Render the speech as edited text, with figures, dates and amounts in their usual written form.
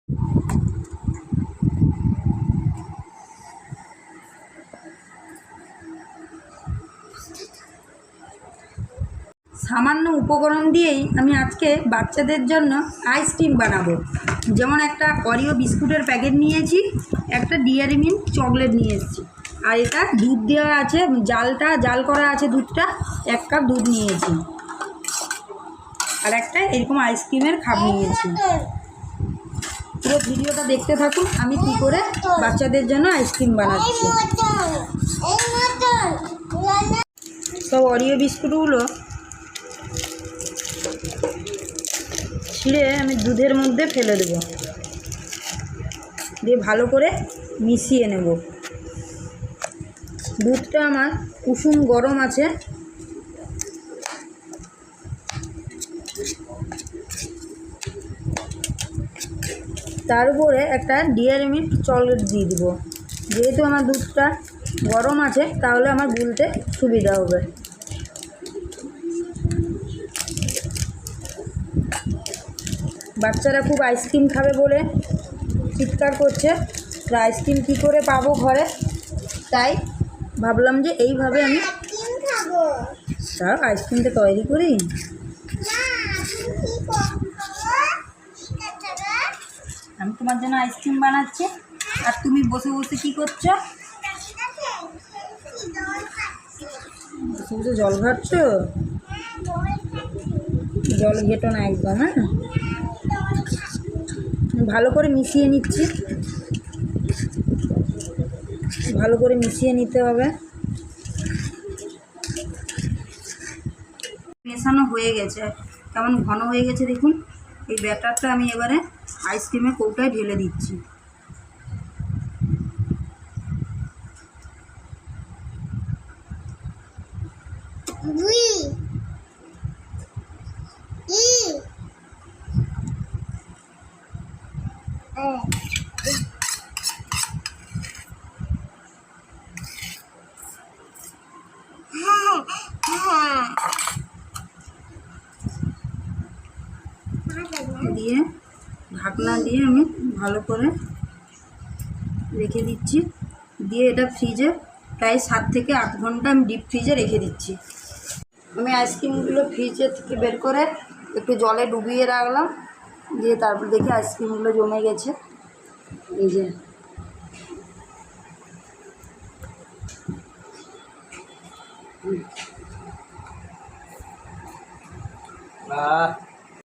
সামান্য উপকরণ দিয়েই আমি আজকে বাচ্চাদের জন্য আইসক্রিম বানাবো। যেমন একটা অরিও বিস্কুটের প্যাকেট নিয়েছি, একটা ডেয়ারি মিল্ক চকলেট নিয়ে এসেছি, আর এটা দুধ দেওয়া আছে, জাল করা আছে দুধটা, 1 কাপ দুধ নিয়েছি, আর একটা এরকম আইসক্রিমের খাপ নিয়েছি। পুরো ভিডিওটা দেখতে থাকুন আমি কী করে বাচ্চাদের জন্য আইসক্রিম বানাচ্ছি। সব অরিও বিস্কুটগুলো ছিঁড়ে আমি দুধের মধ্যে ফেলে দেব, দিয়ে ভালো করে মিশিয়ে নেব। দুধটা আমার কুসুম গরম আছে। তার উপরে একটা ডেয়ারি মিল্ক চকলেট দিয়ে দিব। যেহেতু আমার দুধটা গরম আছে তাহলে আমার গুলতে সুবিধা হবে। বাচ্চারা খুব আইসক্রিম খাবে বলে চিৎকার করছে, আইসক্রিম কী করে পাবো ঘরে, তাই ভাবলাম যে এইভাবে আমি আইসক্রিমটা তৈরি করি। আমি তোমার জন্য আইসক্রিম বানাচ্ছি, আর তুমি বসে বসে কী করছো? বসে বসে জল ঘাটছ? জল ঘেটো না একদম। হ্যাঁ, ভালো করে মিশিয়ে নিচ্ছি, ভালো করে মিশিয়ে নিতে হবে। মেশানো হয়ে গেছে, কেমন ঘন হয়ে গেছে দেখুন। এই ব্যাটারটা আমি এবারে আইসক্রিমের কৌটায় ঢেলে দিচ্ছি। দিয়ে ঢাকনা দিয়ে আমি ভালো করে রেখে দিচ্ছি। দিয়ে এটা ফ্রিজে প্রায় 7 থেকে 8 ঘন্টা আমি ডিপ ফ্রিজে রেখে দিচ্ছি। আমি আইসক্রিমগুলো ফ্রিজের থেকে বের করে একটু জলে ডুবিয়ে রাখলাম, দিয়ে তারপর দেখি আইসক্রিমগুলো জমে গেছে। এই যে